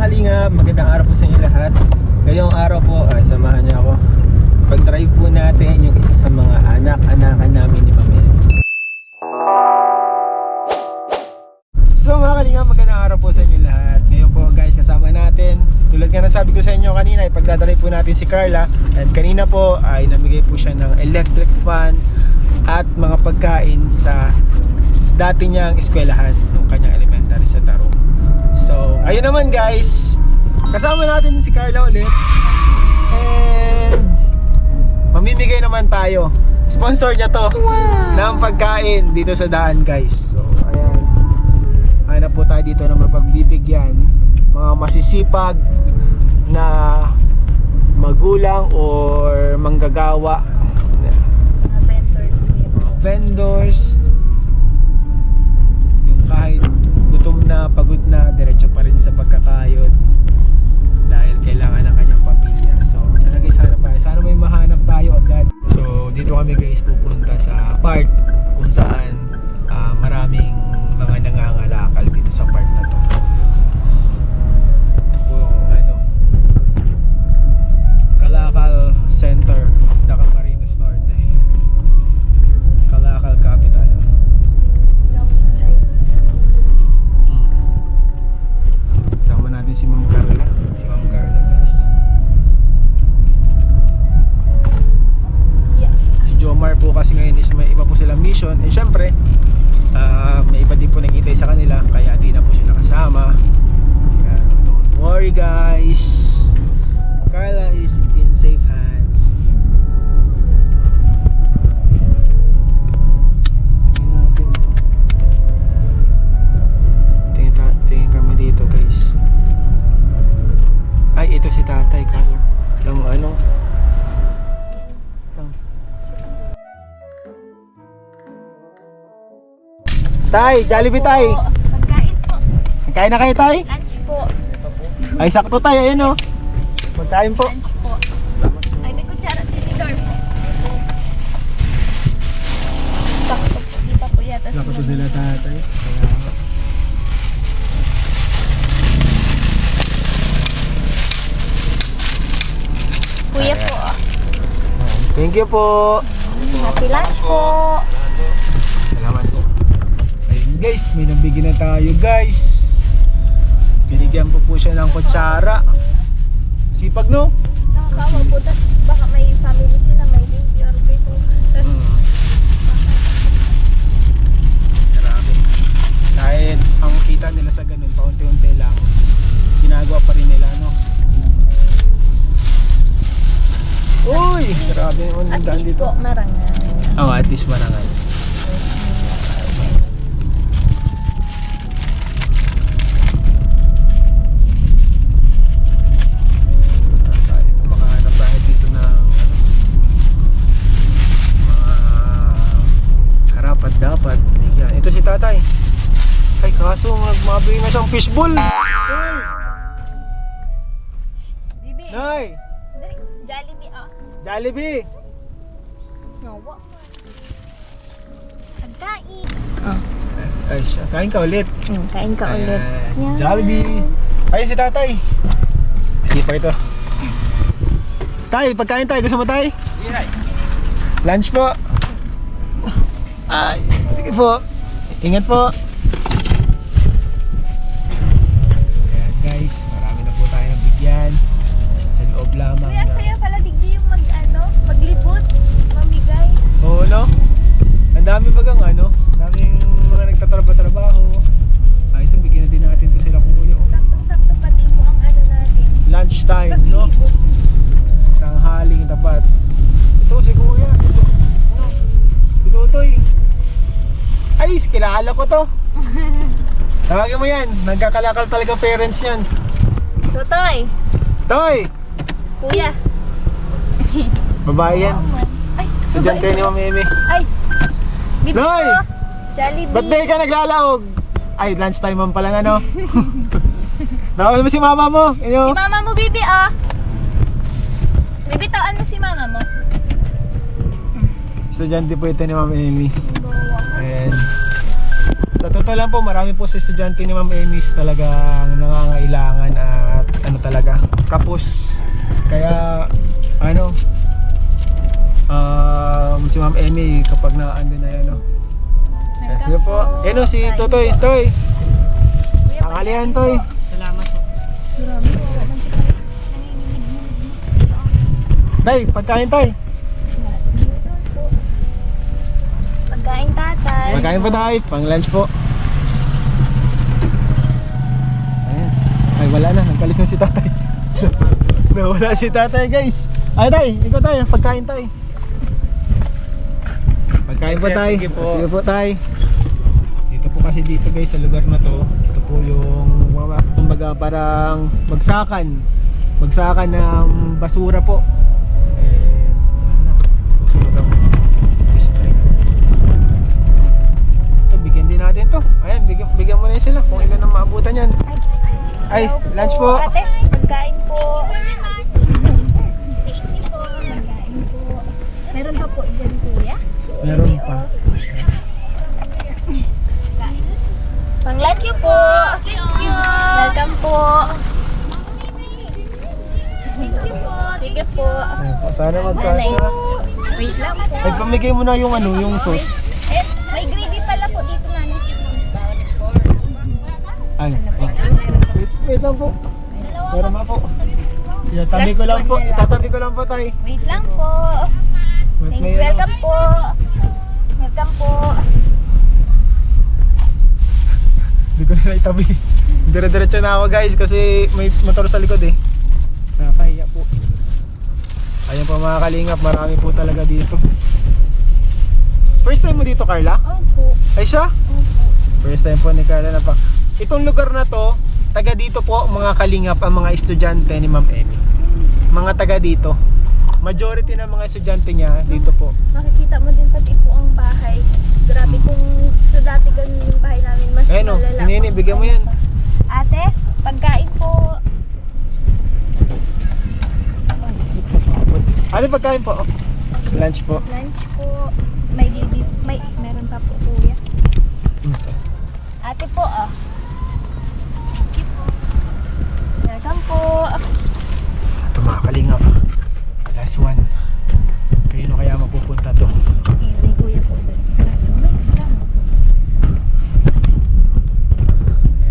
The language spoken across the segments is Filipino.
kalingap, magandang araw po sa inyo lahat. Ngayong araw po ay samahan niyo ako. Pag-drive po natin yung isa sa mga anak-anakan namin ni Pamela. So mga kalingap, magandang araw po sa inyo lahat. Ngayon po guys, kasama natin, tulad nga ng sabi ko sa inyo kanina, ay pagdadrive po natin si Carla. At kanina po ay namigay po siya ng electric fan at mga pagkain sa dati niyang eskwelahan ng kanyang elementary sa Tarong. So, ayun naman guys, kasama natin si Carla ulit. And mamimigay naman tayo. Sponsor niya to ng pagkain dito sa daan guys. So, ayan. Hanap po tayo dito na mapagbibigyan mga masisipag na magulang or manggagawa, mga vendors, yung kahit gutom na, pagod na, diretso pa rin sa pagkakayod dahil kailangan ng kanyang pamilya. So talaga hanap tayo, sana may mahanap tayo agad. So dito kami guys pupunta sa part kung saan maraming mga nangangalakal dito sa part na to. Calakal Center, Camarines Norte, Calakal Capital. Sama natin si Ma'am Carla. Si Ma'am Carla guys. Si Jomar po kasi ngayon is may iba po silang mission. And syempre may iba din po nakita sa kanila, kaya di na po siya nakasama. Kaya don't worry guys, Carla is in safe hands. Tingnan natin ito. Tingin kami dito guys. Ay, ito si tatay Carla. Yung ano? Tay, Jollibee tay. Pagkain po. Kain na kayo tay? Lunch po. Ay, sakto tay, ayun o. Magkain po. Lunch po. Ay, may kutsara tinidor po. Sakto po. Di pa po yata Sakto sila tatay. Kuya po. Thank you po. Happy lunch po. Salamat po. Ayun guys, may nabigyan na tayo guys. Binigyan po siya ng kutsara. Sipag no? Nakakawa po. Tapos baka may family sila, may baby or baby. Tapos Grabe. Dahil ang kita nila sa ganun, paunti-unti lang, ginagawa pa rin nila, no? Uy! Grabe yung at daan least dito. po marangal. Oh, at least marangal. Makahanap tayo dito ng mga karapat dapat. Yan. Ito si tatay. Ay kaso nagmabili na siyang fishbowl. Bibi. Nay! Dali. Jollibee ah. Jollibee! Nawa. Pagkain. Ay siya, kain ka ulit. Kain ka ulit. Ayan. Yan. Jollibee! Ay si tatay. Sipa ito. Tay, pagkain tayo. Gusto mo tay? Lunch po. Ay, sige po. Ingat po. Ayan guys, marami na po tayo nabigyan. Sa loob lamang. Kuya, ang saya pala digdi yung maglibot, mamigay. Oo no? Ang dami bagang ano, daming mga nagtatrabaho. Ito, bigyan na din natin to sila kuya. Saktong-sakto pati po ang ano natin. Lunch time, no? Paglibot. Tanghaling tapat. Ito si kuya. Ito. Ano? Si Tutoy. Ay, kilala ko to. Tawagin mo yan. Nagkakalakal talaga parents yan. Tutoy. Toy! Kuya. Babae yan. Ay, Estudyante ni Ma'am Amy. Ay. Bibi Noy! ko. Jollibee. Ba't di ka naglalaog? Ay, lunch time man pala ano. Tawagin mo si mama mo. Si Inyo. mama mo, Bibi ah. Bibi, tawan mo si mama mo. Estudyante po ito ni Ma'am Amy. And sa totoo lang po, marami po sa estudyante ni Ma'am Amy talagang nangangailangan at ano talaga, kapos. Kaya ano, si Ma'am Emmy kapag naando na yan, no. Sige po. Yan o, si Totoy. Toy. Tanghalian, Toy. Salamat po. Grabe po. Tay, pagkain, Tay. Pagkain tatay. Pagkain po, Tay. Pang lunch po. Ayan. Ay, wala na. Nagkalis na si Tatay. Nawala si Tatay, guys. Ay, Tay. Ikaw, Tay. Pagkain, Tay. Pagkain po, Tay. Sige po. Sige po, Tay. Dito po kasi dito, guys, sa lugar na to. Ito po yung, kumbaga, parang bagsakan ng basura po. Ito, bigyan din natin to. Ayan, bigyan mo na yun sila kung ilan ang maabutan yan. Ay, Hello lunch po. Ate, pagkain po. Thank you po. Pagkain po. Meron pa po dyan, kuya? Meron pa. Pang lunch po. Thank you. Welcome po. Sige po. Ayan po, sana Nanay. magkasya. Wait lang po. Ay, pamigay mo na yung ano, yung sauce. Eh, may gravy pala po dito, nanay. Ay, wait lang po. Meron pa po. Itatabi ko lang po. Itatabi ko lang po, Tay. Wait lang po. Wait, may ano. Welcome po. Welcome po. Hindi ko na itabi. Dire-diretso na ako, guys, kasi may motor sa likod eh. Nakakahiya po. Ayun po mga kalingap, marami po talaga dito. First time mo dito, Carla? Opo. Ay siya? Opo. First time po ni Carla na pa. Itong lugar na to, taga dito po mga kalingap ang mga estudyante ni Ma'am Emmy. Mga taga dito. Majority ng mga estudyante niya dito po. Makikita mo din pati po ang bahay. Grabe kung sa dati ganun yung bahay namin, mas Ayun o, malala. Nini, bigyan mo yan. Ate, pagkain po. Ano pagkain po? Lunch po. Lunch po. Meron pa po, kuya. Ate po, oh. Thank you po. Welcome po. Ito mga kalingap. Last one. Kayo kaya mapupunta to? Hindi, kuya po. Kaso may kasama.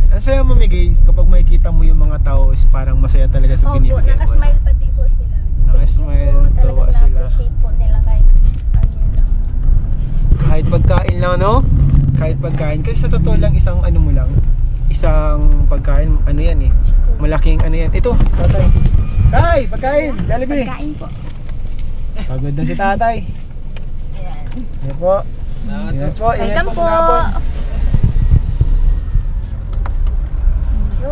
Ang saya mamigay kapag makikita mo yung mga tao is parang masaya talaga sa Opo, binibigay mo. nakasmile pati po sila. Nakasmile, Thank you po. tawa Talagang sila. na-appreciate po nila kahit ano lang. Kahit pagkain lang, no? Kahit pagkain. Kasi sa totoo lang, isang ano mo lang, isang pagkain, ano yan eh. Malaking ano yan. Ito, tatay. Tay, pagkain! Jollibee! Pagkain po. Pagod na si tatay. Ayan. Ayan po. Ayan po. Ayan Welcome po. maghapon.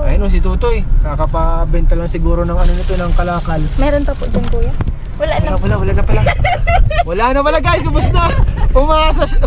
Ayun o, si Tutoy. Kakapabenta lang siguro ng ano nito, ng kalakal. Meron pa po dyan, kuya? Wala na. Wala na pala. Wala na pala, guys. Ubus na. Umasa siya.